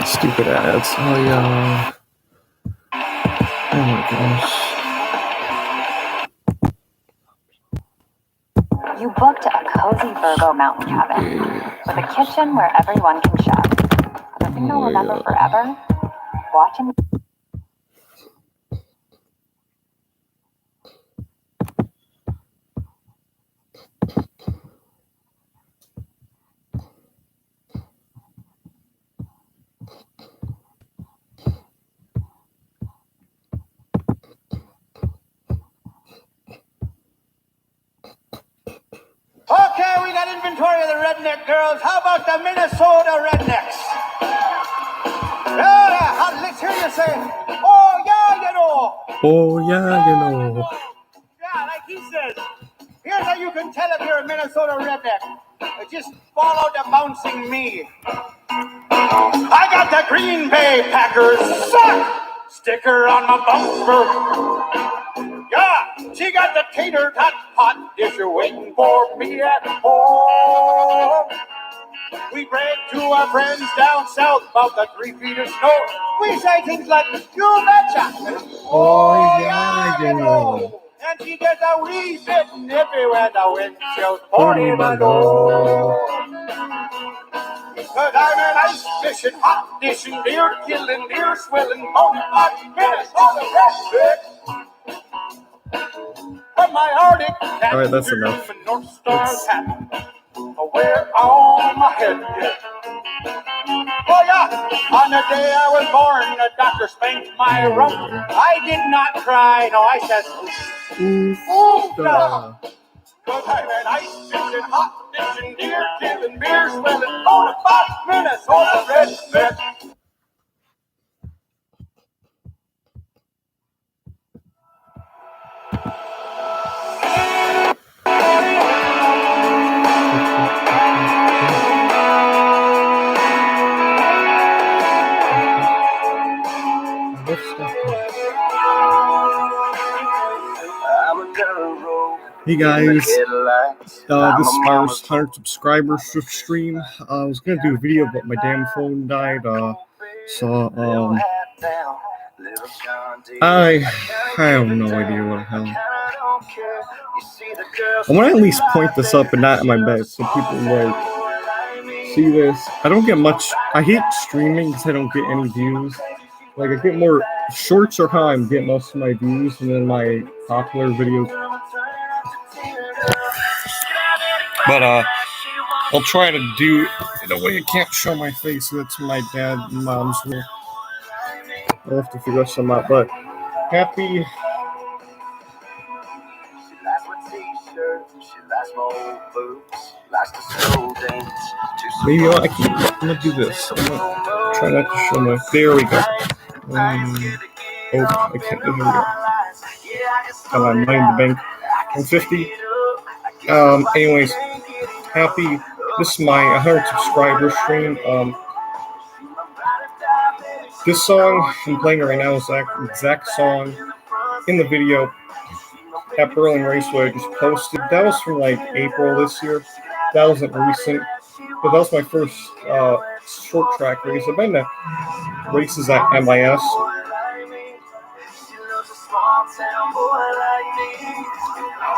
Stupid ads. Oh yeah. Oh my gosh. You booked a cozy Virgo mountain cabin with a kitchen where everyone can chef. The thing you'll remember forever? Watching. Okay, we got inventory of the redneck girls. How about the Minnesota rednecks? Yeah, let's hear you say, oh yeah, you know. Oh yeah, you know. Yeah, like he says. Here's how you can tell if you're a Minnesota redneck. Just follow the bouncing me. I got the Green Bay Packers sticker on my bumper. Yeah, she got the tater tot hot dish waiting for me at home. We brag to our friends down south about the 3 feet of snow. We say things like, you betcha. Oh yeah, you know. And she gets a wee bit nippy when the wind chills 40 below. Cause I'm an ice fishing, hot dishing, deer killing, deer swilling, bone hot Minnesota redneck. From my Arctic cat, Alright, that's enough. North Star hat. Wear on my head, yeah. Oh yeah, on the day I was born, the doctor spanked my rump. I did not cry, no, I said, ooh, nah. Cause I'm an ice fishing, hot dishing, deer killing, beer swilling, bona fide Minnesota redneck. Hey guys, this is my 100 subscriber stream. I was gonna do a video, but my damn phone died. I have no idea what the hell. I want to at least point this up and not in my bed so people like see this. I don't get much. I hate streaming because I don't get any views. Like I get more shorts are how I'm getting most of my views, and then my popular videos. But I'll try to do it in a way I can't show my face. So that's my dad and mom's room. I'll have to figure some out. But happy. Maybe I'm gonna do this. I'm gonna try not to show my. There we go. I can't. There we go. Come on, money in the bank. 150. Anyways, happy. This is my 100 subscriber stream. This song I'm playing right now is that exact song in the video at Berlin Raceway I just posted. That was from like April this year. That wasn't recent, but that was my first short track race. I've been to races at MIS.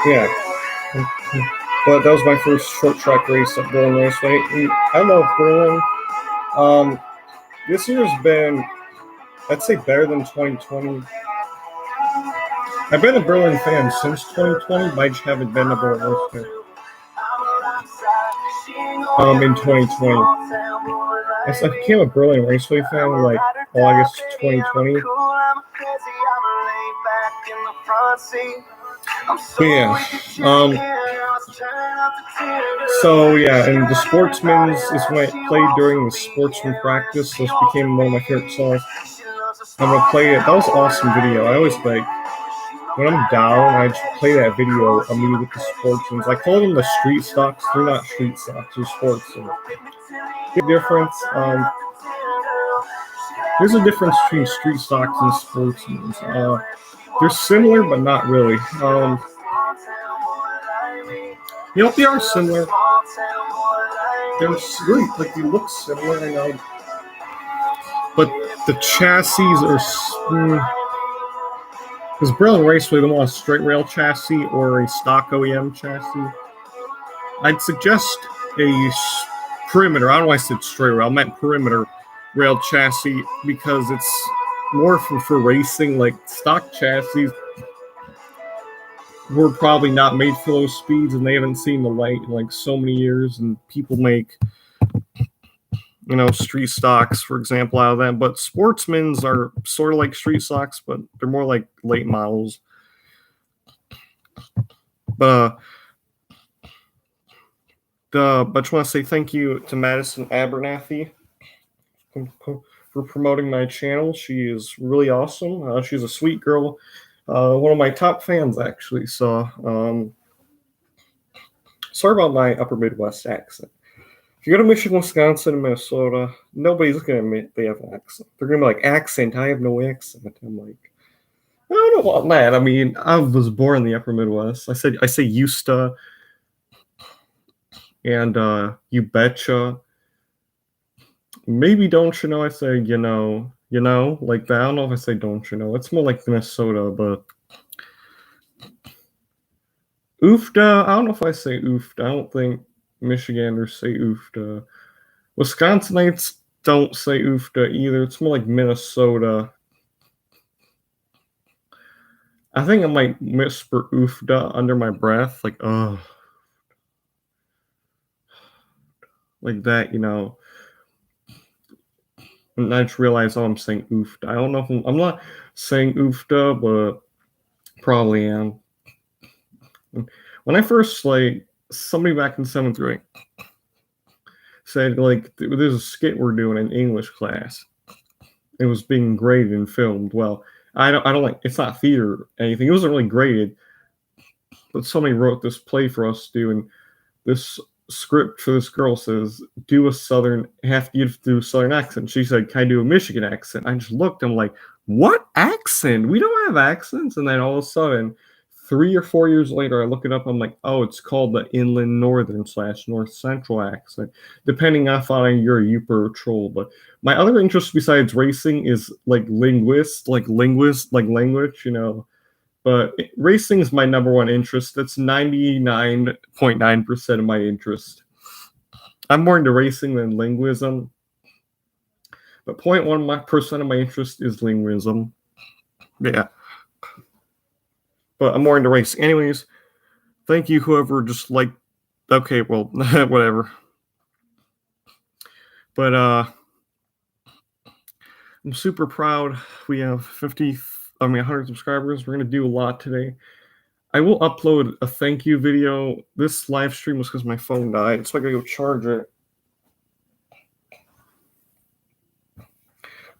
Yeah. But that was my first short track race at Berlin Raceway. And I love Berlin. This year's been, I'd say, better than 2020. I've been a Berlin fan since 2020, but I just haven't been a Berlin Raceway. In 2020. I became a Berlin Raceway fan in like August 2020. But yeah, so yeah, and the Sportsman's is when I played during the Sportsman practice. This became one of my favorite songs. I'm gonna play it. That was an awesome video. I always like when I'm down, I just play that video of me with the Sportsmans. I call them the street stocks. They're not street stocks. They're sports. So big difference. There's a difference between street stocks and Sportsmans. They're similar, but not really. They are similar. They're really, like, they look similar, I know. but the chassis are. Because Berlin Raceway, they want a straight rail chassis or a stock OEM chassis. I'd suggest a perimeter. I don't know why I said straight rail. I meant perimeter rail chassis because it's more for racing. Like stock chassis were probably not made for those speeds, and they haven't seen the light in like so many years. And people make, street stocks, for example, out of them. But Sportsman's are sort of like street stocks, but they're more like late models. But I just want to say thank you to Madison Abernathy for promoting my channel. She is really awesome. She's a sweet girl. One of my top fans, actually. So, sorry about my upper Midwest accent. If you go to Michigan, Wisconsin, and Minnesota, nobody's going to admit they have an accent. They're going to be like, accent? I have no accent. I'm like, I don't know about that. I mean, I was born in the upper Midwest. I say used to, and you betcha. Maybe don't you know? I say, like that. I don't know if I say don't you know. It's more like Minnesota, but oofda. I don't know if I say oofda. I don't think Michiganders say oofda. Wisconsinites don't say oofda either. It's more like Minnesota. I think I might whisper oofda under my breath, like, oh. Like that, And I just realized, I'm saying oofda. I don't know if I'm not saying oofda, but probably am. When I first, somebody back in 7th grade said, there's a skit we're doing in English class. It was being graded and filmed. Well, I don't it's not theater or anything. It wasn't really graded, but somebody wrote this play for us to do, and this script for this girl says, you have to do a Southern accent. She said, can I do a Michigan accent? I just looked, I'm like, what accent? We don't have accents. And then all of a sudden, 3 or 4 years later, I look it up, I'm like, oh, it's called the Inland Northern / North Central accent, depending on if you're a Yooper or Troll. But my other interest besides racing is language, But racing is my number one interest. That's 99.9% of my interest. I'm more into racing than linguism. But 0.1% of my interest is linguism. Yeah. But I'm more into racing. Anyways, thank you, whoever just okay, well, whatever. But I'm super proud. We have 100 subscribers. We're going to do a lot today. I will upload a thank you video. This live stream was because my phone died, so I got to go charge it.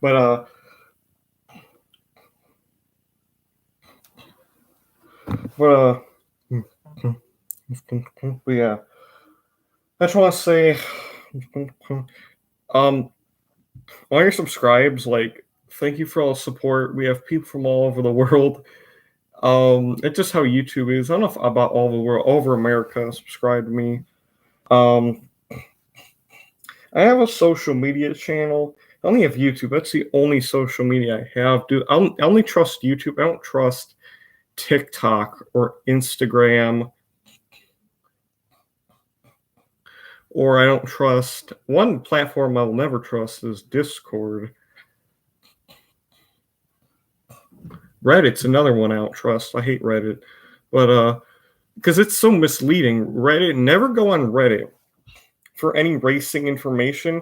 But yeah. I just want to say, all your subscribes, thank you for all the support. We have people from all over the world. It's just how YouTube is. I don't know if about all the world, over America, subscribe to me. I have a social media channel. I only have YouTube. That's the only social media I have. Dude, I only trust YouTube. I don't trust TikTok or Instagram. Or I don't trust. One platform I will never trust is Discord. Reddit's another one I don't trust. I hate Reddit. But because it's so misleading. Never go on Reddit for any racing information.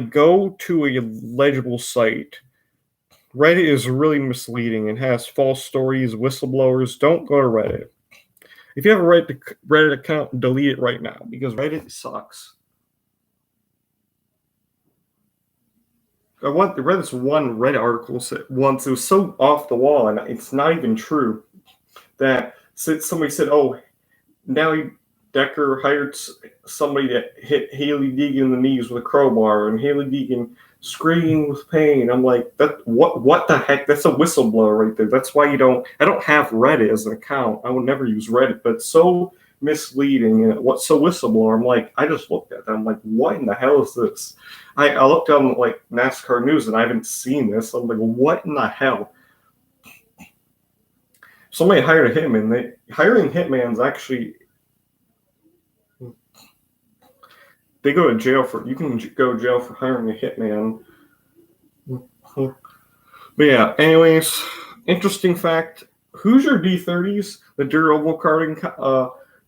Go to a legible site. Reddit is really misleading and has false stories, whistleblowers. Don't go to Reddit. If you have a Reddit account, delete it right now because Reddit sucks. I read this one Reddit article once. It was so off the wall, and it's not even true. That somebody said, "Oh, Nelly Decker hired somebody to hit Haley Deegan in the knees with a crowbar, and Haley Deegan screaming with pain." I'm like, what the heck? That's a whistleblower right there. That's why I don't have Reddit as an account. I would never use Reddit, but it's so misleading and what's so whistleblower. I'm like, I just looked at them. I'm like, what in the hell is this? I looked on like NASCAR news and I haven't seen this. I'm like, what in the hell? Somebody hired a hitman. Hiring hitman's actually, they go to jail for, you can go to jail for hiring a hitman. But yeah, anyways, interesting fact. Hoosier D30s, the durable karting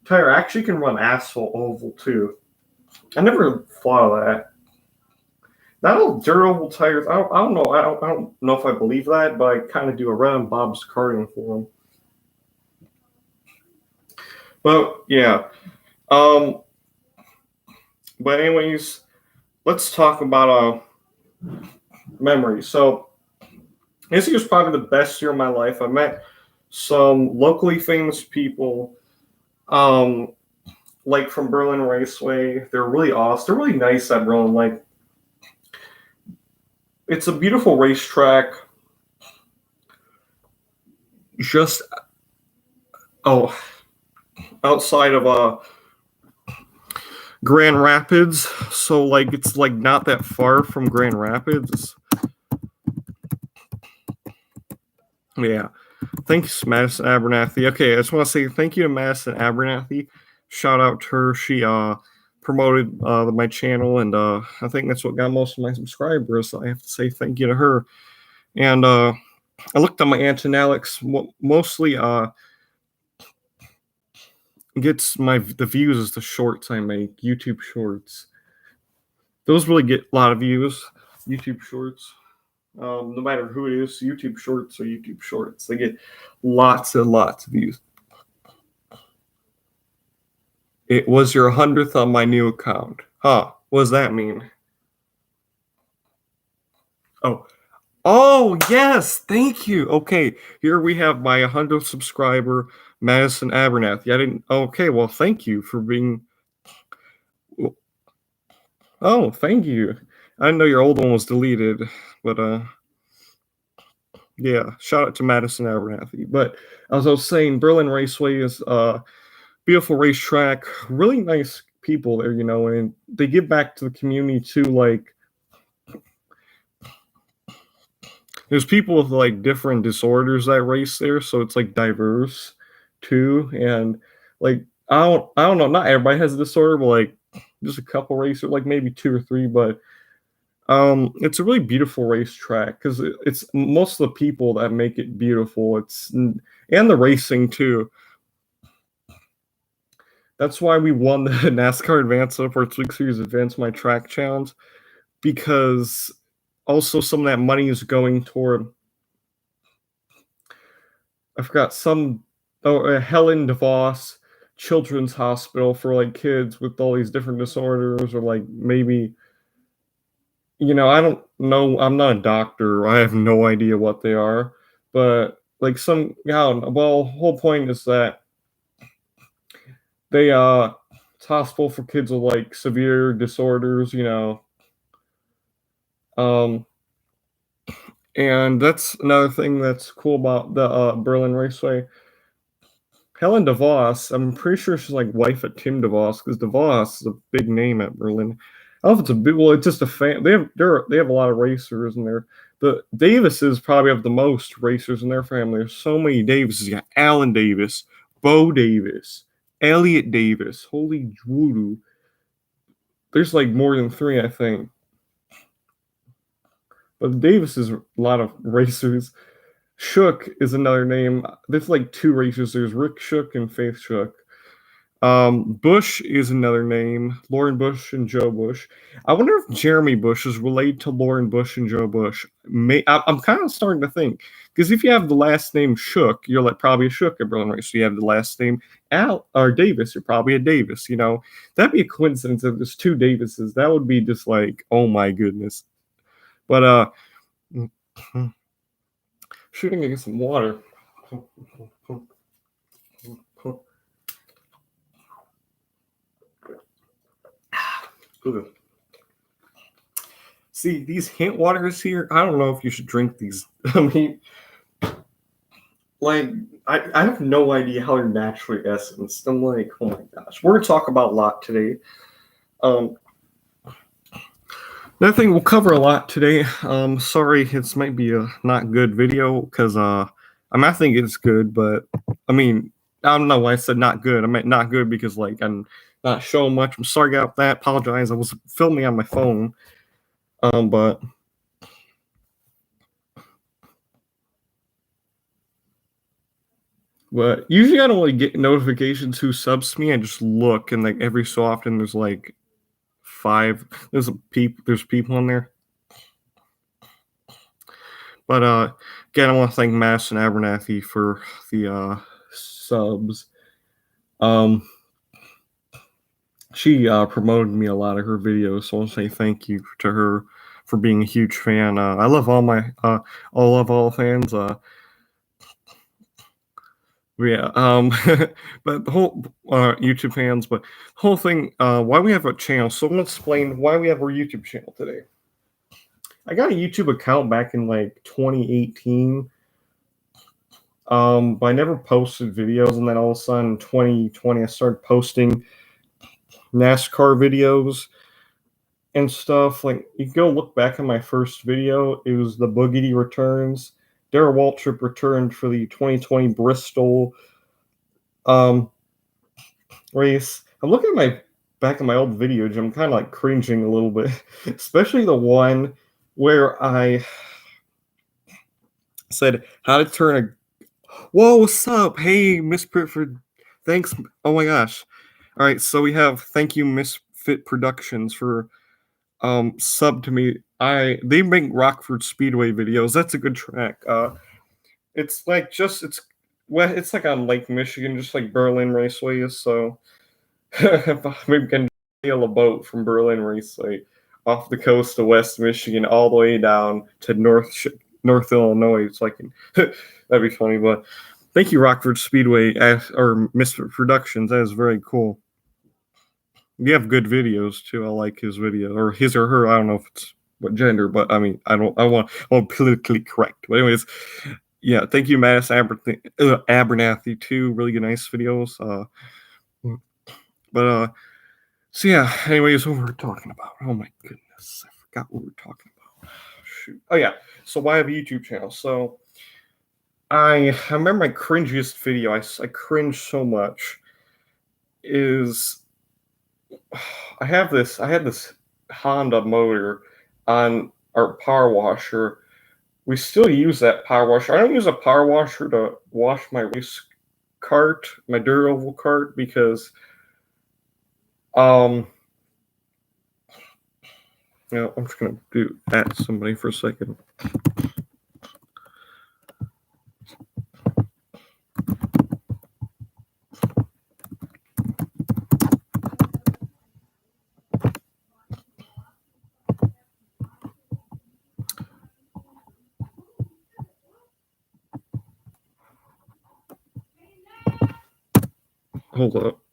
tire, actually can run asphalt oval too. I never thought of that. Not all durable tires. I don't know. I don't know if I believe that, but I kind of do. I read on Bob's Karting Forum. But yeah. But anyways, let's talk about memories. So this year's probably the best year of my life. I met some locally famous people, like from Berlin Raceway. They're really awesome. They're really nice at Berlin. Like, it's a beautiful racetrack. Just outside of Grand Rapids. So like it's like not that far from Grand Rapids. Yeah. Thanks, Madison Abernathy. Okay, I just want to say thank you to Madison Abernathy. Shout out to her. She promoted my channel, and I think that's what got most of my subscribers. So I have to say thank you to her. And I looked on my Aunt and Alex. Mostly gets the views is the shorts I make, YouTube shorts. Those really get a lot of views, YouTube shorts. No matter who it is, YouTube shorts or YouTube shorts, they get lots and lots of views. It was your 100th on my new account. Huh, what does that mean? Oh, yes, thank you. Okay, here we have my 100th subscriber, Madison Abernathy. Okay, well, thank you for being... Oh, thank you. I didn't know your old one was deleted, but yeah, shout out to Madison Abernathy. But as I was saying, Berlin Raceway is a beautiful racetrack, really nice people there, and they give back to the community too. Like, there's people with like different disorders that race there, so it's like diverse too. And like I don't know, not everybody has a disorder, but like just a couple racers, like maybe 2 or 3, but it's a really beautiful racetrack because it's most of the people that make it beautiful. And the racing too. That's why we won the NASCAR Advanced Sports League Series Advance My Track Challenge, because also some of that money is going toward, I forgot, Helen DeVos Children's Hospital for like kids with all these different disorders, or like maybe, I don't know, I'm not a doctor, I have no idea what they are, but like whole point is that they it's hospital for kids with like severe disorders, and that's another thing that's cool about the Berlin Raceway. Helen DeVos, I'm pretty sure she's like wife of Tim DeVos, because DeVos is a big name at Berlin. I don't know if it's a big, well, it's just a fan. They have a lot of racers in there. The Davises probably have the most racers in their family. There's so many Davises. You got Alan Davis, Bo Davis, Elliot Davis. Holy voodoo. There's like more than 3, I think. But Davis is a lot of racers. Shook is another name. There's like 2 racers. There's Rick Shook and Faith Shook. Bush is another name. Lauren Bush and Joe Bush. I wonder if Jeremy Bush is related to Lauren Bush and Joe Bush. I'm kind of starting to think, because if you have the last name Shook, you're like probably a Shook at Berlin Race. So you have the last name Al or Davis, you're probably a Davis. That'd be a coincidence if there's 2 Davises. That would be just like, oh my goodness. But shooting to get some water. See, these hint waters here, I don't know if you should drink these. I mean, like I have no idea how they're naturally essenced. I'm like, oh my gosh. We're gonna talk about a lot today. Um Another thing we'll cover a lot today. Sorry, this might be a not good video because I think it's good, but I mean, I don't know why I said not good. I meant not good because like I'm not showing much. I'm sorry about that. Apologize. I was filming on my phone. But usually I don't really get notifications who subs to me. I just look and like every so often there's like there's people in there. But again, I want to thank Madison Abernathy for the subs. She promoted me a lot of her videos, so I want to say thank you to her for being a huge fan. I love all my all fans. Yeah, but the whole YouTube fans, but the whole thing, why we have a channel. So I'm gonna explain why we have our YouTube channel today. I got a YouTube account back in like 2018. But I never posted videos, and then all of a sudden in 2020 I started posting NASCAR videos and stuff. Like you can go look back at my first video. It was the Boogity returns. Darrell Waltrip returned for the 2020 Bristol race. I'm looking at my back at my old videos. I'm kind of like cringing a little bit, especially the one where I said how to turn a. Whoa, what's up? Hey, Miss Pritford. Thanks. Oh my gosh. All right, so we have thank you, Misfit Productions, for sub to me. They make Rockford Speedway videos. That's a good track. It's like it's like on Lake Michigan, just like Berlin Raceway is. So maybe can sail a boat from Berlin Raceway off the coast of West Michigan all the way down to North Illinois. It's like that'd be funny. But thank you, Rockford Speedway or Misfit Productions. That is very cool. You have good videos too. I like his video or his or her. I don't know if it's what gender, but I mean, I want politically correct. But anyways, yeah, thank you, Madison Abernathy too. Really good, nice videos. So yeah. Anyways, what we were talking about? Oh my goodness, I forgot what we were talking about. Shoot. Oh yeah. So why have a YouTube channel? So I remember my cringiest video. I cringe so much. Is I had this Honda motor on our power washer. We still use that power washer. I don't use a power washer to wash my race cart, my dirt oval cart, because I'm just gonna do at somebody for a second. Hold up.